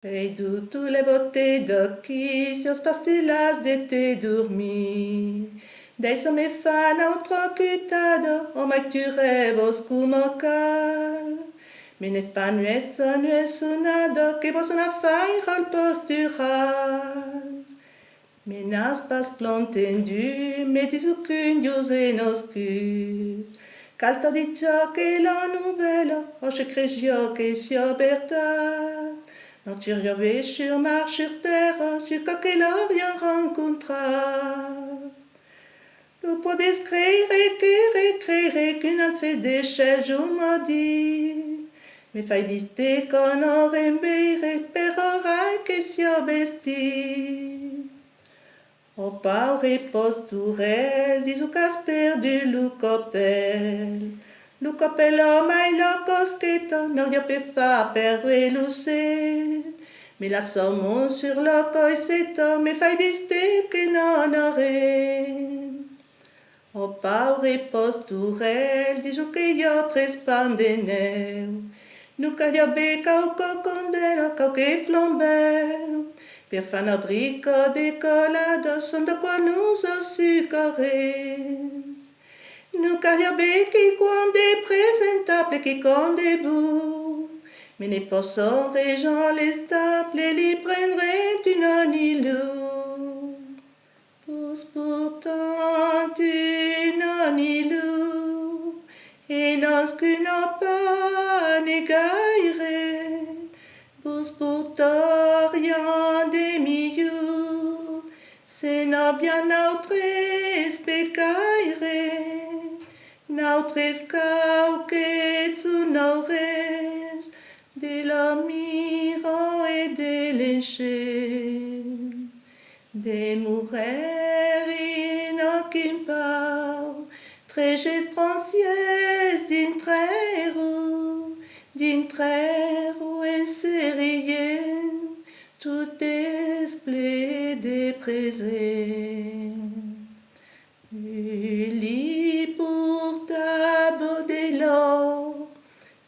Ei du tu le beautés d'occhi, si spastilas de te dormir. Dei some fan outrocutado, o mai tu rebos como cal. Menet pas nuez sonado, que vos una faira al postural. Menas pas plantendu, metis ucundius en oscur. Calta di ciò che la nubela, o che cregio che si oberta. Martyria sur marche sur terre, jusqu'à que l'Orient rencontra. Le pot d'écrire qu'une de ces déchets je maudit. Mais fai viste qu'on aurait mbire per orai che si obesti. O paure posturel, dis ou casper du lucopel. Lucopel o mai lo coschetto, non io per fa perdre l'uccello. Mais la saumon sur le coisetto, me fai viste che non aurait. O paure posturel, dis ou che io trespandeneu. Nu ca io beca o cocondelo, cau che flambeu. Per fan abrico decolado, son de quoi nous assucorrer. Nous carriabeki quando presentable qui con debout. Mais ne posso région les staples li prendrait une nilou. Pousse pourtant une nilou. Et non ce que n'a pas négaire. Pousse pourtant rien des milieux. C'est non bien notre spécaire. Nautres cauques sonores de la miro et de l'encher, de mourir inoquimpau, très gestranciès d'une trero enserrien, tout esplé de présent.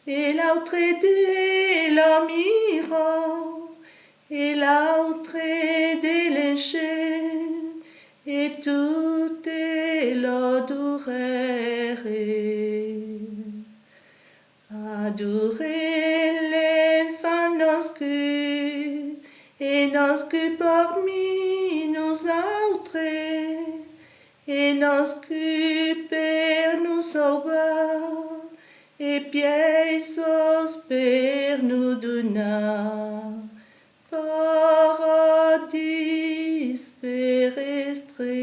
Et l'autre de la miro, et l'autre de l'enchaîne, et tout est l'adorère. Adorer l'enfant nascu, et nascu parmi nous autres, et nascu per nous sauver. Et pièces per nous donner paradis per estre.